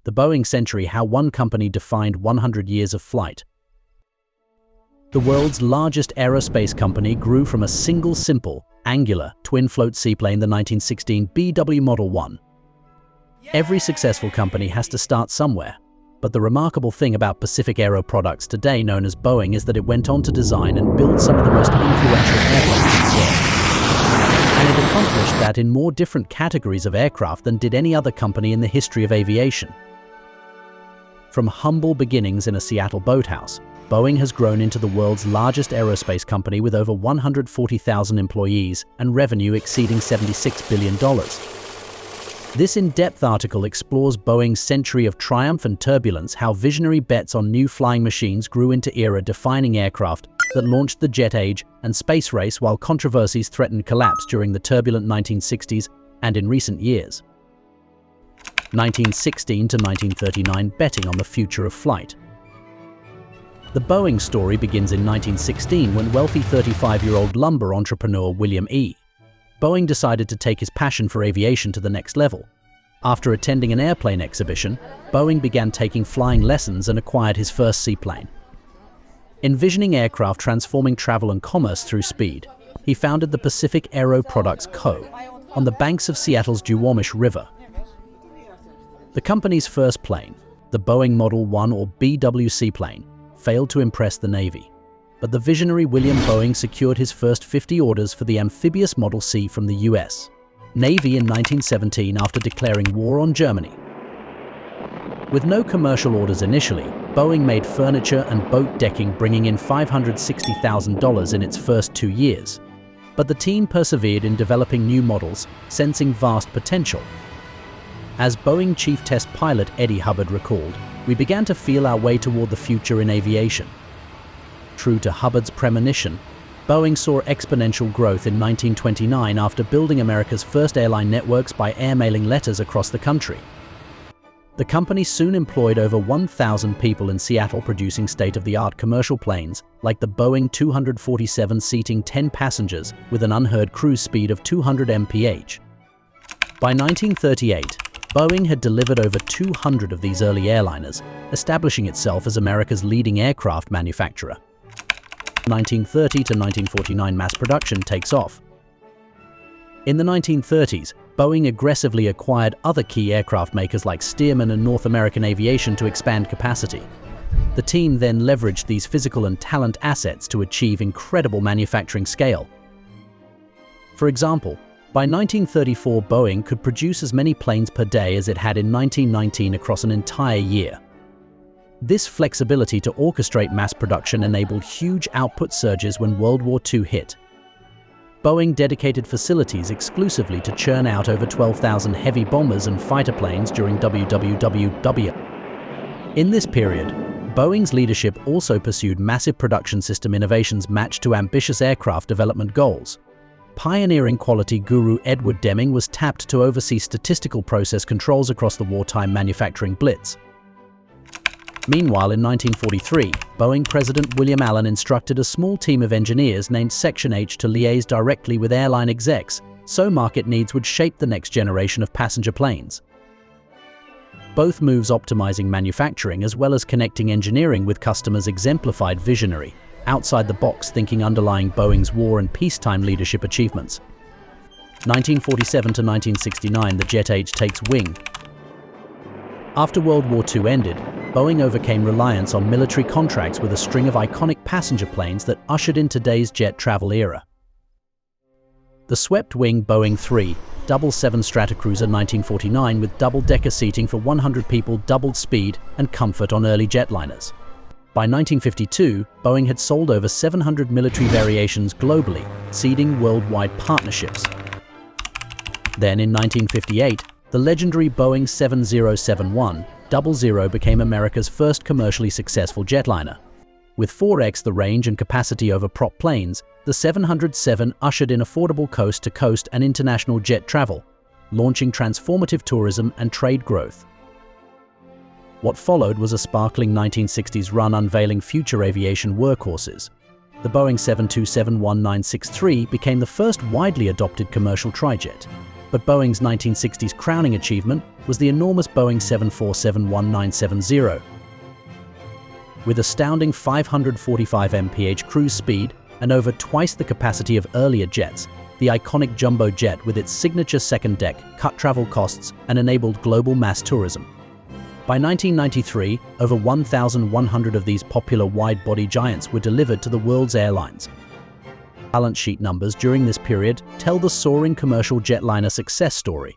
the Boeing century, how one company defined 100 years of flight. The world's largest aerospace company grew from a single simple, angular, twin-float seaplane, the 1916 BW Model 1. Every successful company has to start somewhere, but the remarkable thing about Pacific Aero Products, today known as Boeing, is that it went on to design and build some of the most influential airplanes in the world. And it accomplished that in more different categories of aircraft than did any other company in the history of aviation. From humble beginnings in a Seattle boathouse, Boeing has grown into the world's largest aerospace company with over 140,000 employees and revenue exceeding $76 billion. This in-depth article explores Boeing's century of triumph and turbulence, how visionary bets on new flying machines grew into era-defining aircraft that launched the jet age and space race, while controversies threatened collapse during the turbulent 1960s and in recent years. 1916 to 1939, betting on the future of flight. The Boeing story begins in 1916 when wealthy 35-year-old lumber entrepreneur William E. Boeing decided to take his passion for aviation to the next level. After attending an airplane exhibition, Boeing began taking flying lessons and acquired his first seaplane. Envisioning aircraft transforming travel and commerce through speed, he founded the Pacific Aero Products Co. on the banks of Seattle's Duwamish River. The company's first plane, the Boeing Model 1 or BW seaplane, failed to impress the Navy, but the visionary William Boeing secured his first 50 orders for the amphibious Model C from the US Navy in 1917 after declaring war on Germany. With no commercial orders initially, Boeing made furniture and boat decking, bringing in $560,000 in its first 2 years. But the team persevered in developing new models, sensing vast potential. As Boeing chief test pilot Eddie Hubbard recalled, "We began to feel our way toward the future in aviation." True to Hubbard's premonition, Boeing saw exponential growth in 1929 after building America's first airline networks by airmailing letters across the country. The company soon employed over 1,000 people in Seattle, producing state-of-the-art commercial planes like the Boeing 247, seating 10 passengers with an unheard cruise speed of 200 mph. By 1938, Boeing had delivered over 200 of these early airliners, establishing itself as America's leading aircraft manufacturer. 1930 to 1949, mass production takes off. In the 1930s, Boeing aggressively acquired other key aircraft makers like Stearman and North American Aviation to expand capacity. The team then leveraged these physical and talent assets to achieve incredible manufacturing scale. For example, by 1934, Boeing could produce as many planes per day as it had in 1919 across an entire year. This flexibility to orchestrate mass production enabled huge output surges when World War II hit. Boeing dedicated facilities exclusively to churn out over 12,000 heavy bombers and fighter planes during WWW. In this period, Boeing's leadership also pursued massive production system innovations matched to ambitious aircraft development goals. Pioneering quality guru Edward Deming was tapped to oversee statistical process controls across the wartime manufacturing blitz. Meanwhile, in 1943, Boeing President William Allen instructed a small team of engineers named Section H to liaise directly with airline execs, so market needs would shape the next generation of passenger planes. Both moves, optimizing manufacturing as well as connecting engineering with customers, exemplified visionary, outside-the-box thinking underlying Boeing's war and peacetime leadership achievements. 1947 to 1969, the jet age takes wing. After World War II ended, Boeing overcame reliance on military contracts with a string of iconic passenger planes that ushered in today's jet travel era. The swept-wing Boeing 777 Stratocruiser 1949, with double-decker seating for 100 people, doubled speed and comfort on early jetliners. By 1952, Boeing had sold over 700 military variations globally, seeding worldwide partnerships. Then in 1958, the legendary Boeing 707-00 became America's first commercially successful jetliner. With 4x the range and capacity over prop planes, the 707 ushered in affordable coast-to-coast and international jet travel, launching transformative tourism and trade growth. What followed was a sparkling 1960s run, unveiling future aviation workhorses. The Boeing 727-1963 became the first widely adopted commercial trijet. But Boeing's 1960s crowning achievement was the enormous Boeing 747-1970. With astounding 545 mph cruise speed and over twice the capacity of earlier jets, the iconic jumbo jet with its signature second deck cut travel costs and enabled global mass tourism. By 1993, over 1,100 of these popular wide-body giants were delivered to the world's airlines. Balance sheet numbers during this period tell the soaring commercial jetliner success story.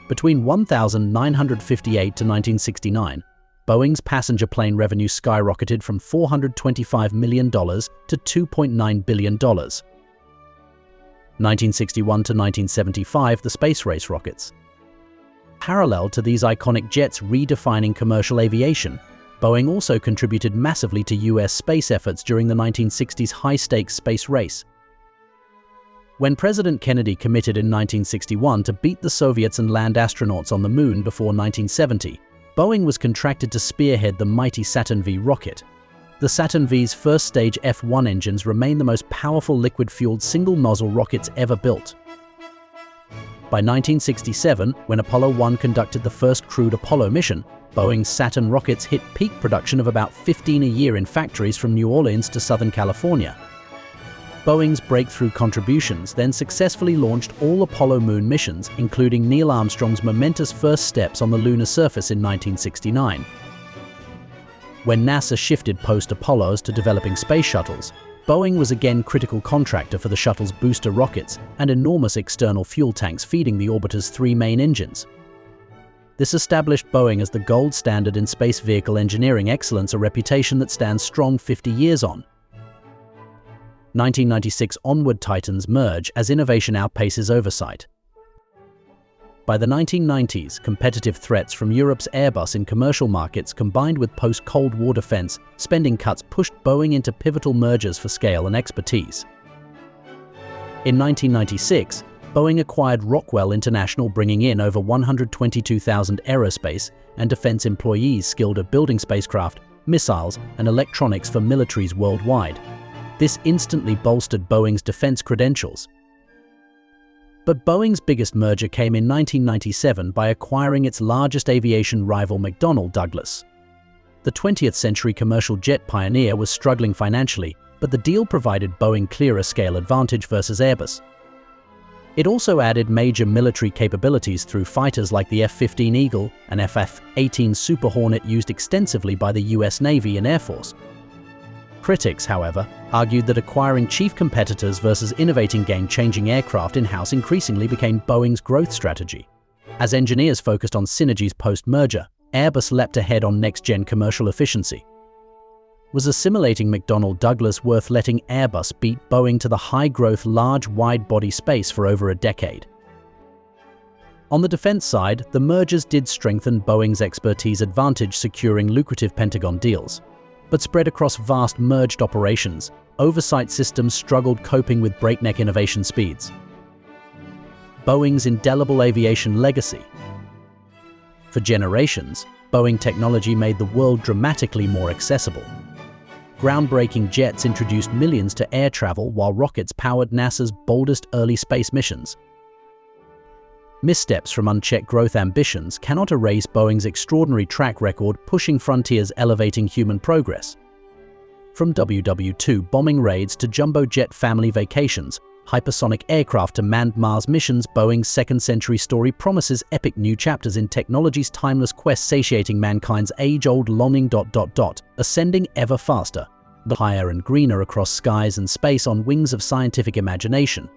Between 1958 to 1969, Boeing's passenger plane revenue skyrocketed from $425 million to $2.9 billion. 1961 to 1975, the space race rockets. Parallel to these iconic jets redefining commercial aviation, Boeing also contributed massively to US space efforts during the 1960s high-stakes space race. When President Kennedy committed in 1961 to beat the Soviets and land astronauts on the moon before 1970, Boeing was contracted to spearhead the mighty Saturn V rocket. The Saturn V's first-stage F-1 engines remain the most powerful liquid-fueled single-nozzle rockets ever built. By 1967, when Apollo 1 conducted the first crewed Apollo mission, Boeing's Saturn rockets hit peak production of about 15 a year in factories from New Orleans to Southern California. Boeing's breakthrough contributions then successfully launched all Apollo moon missions, including Neil Armstrong's momentous first steps on the lunar surface in 1969. When NASA shifted post-Apollos to developing space shuttles, Boeing was again critical contractor for the shuttle's booster rockets and enormous external fuel tanks feeding the orbiter's three main engines. This established Boeing as the gold standard in space vehicle engineering excellence, a reputation that stands strong 50 years on. 1996 onward titans merge as innovation outpaces oversight. By the 1990s, competitive threats from Europe's Airbus in commercial markets combined with post-Cold War defense spending cuts pushed Boeing into pivotal mergers for scale and expertise. In 1996, Boeing acquired Rockwell International, bringing in over 122,000 aerospace and defense employees skilled at building spacecraft, missiles, and electronics for militaries worldwide. This instantly bolstered Boeing's defense credentials. But Boeing's biggest merger came in 1997 by acquiring its largest aviation rival, McDonnell Douglas. The 20th century commercial jet pioneer was struggling financially, but the deal provided Boeing clearer scale advantage versus Airbus. It also added major military capabilities through fighters like the F-15 Eagle and F-18 Super Hornet used extensively by the US Navy and Air Force. Critics, however, argued that acquiring chief competitors versus innovating game-changing aircraft in-house increasingly became Boeing's growth strategy. As engineers focused on synergies post-merger, Airbus leapt ahead on next-gen commercial efficiency. Was assimilating McDonnell Douglas worth letting Airbus beat Boeing to the high-growth, large, wide-body space for over a decade? On the defense side, the mergers did strengthen Boeing's expertise advantage, securing lucrative Pentagon deals. But spread across vast merged operations, oversight systems struggled coping with breakneck innovation speeds. Boeing's indelible aviation legacy. For generations, Boeing technology made the world dramatically more accessible. Groundbreaking jets introduced millions to air travel, while rockets powered NASA's boldest early space missions. Missteps from unchecked growth ambitions cannot erase Boeing's extraordinary track record pushing frontiers, elevating human progress. From WW-2 bombing raids to jumbo jet family vacations, hypersonic aircraft to manned Mars missions, Boeing's second-century story promises epic new chapters in technology's timeless quest, satiating mankind's age-old longing. Ascending ever faster, higher and greener across skies and space on wings of scientific imagination.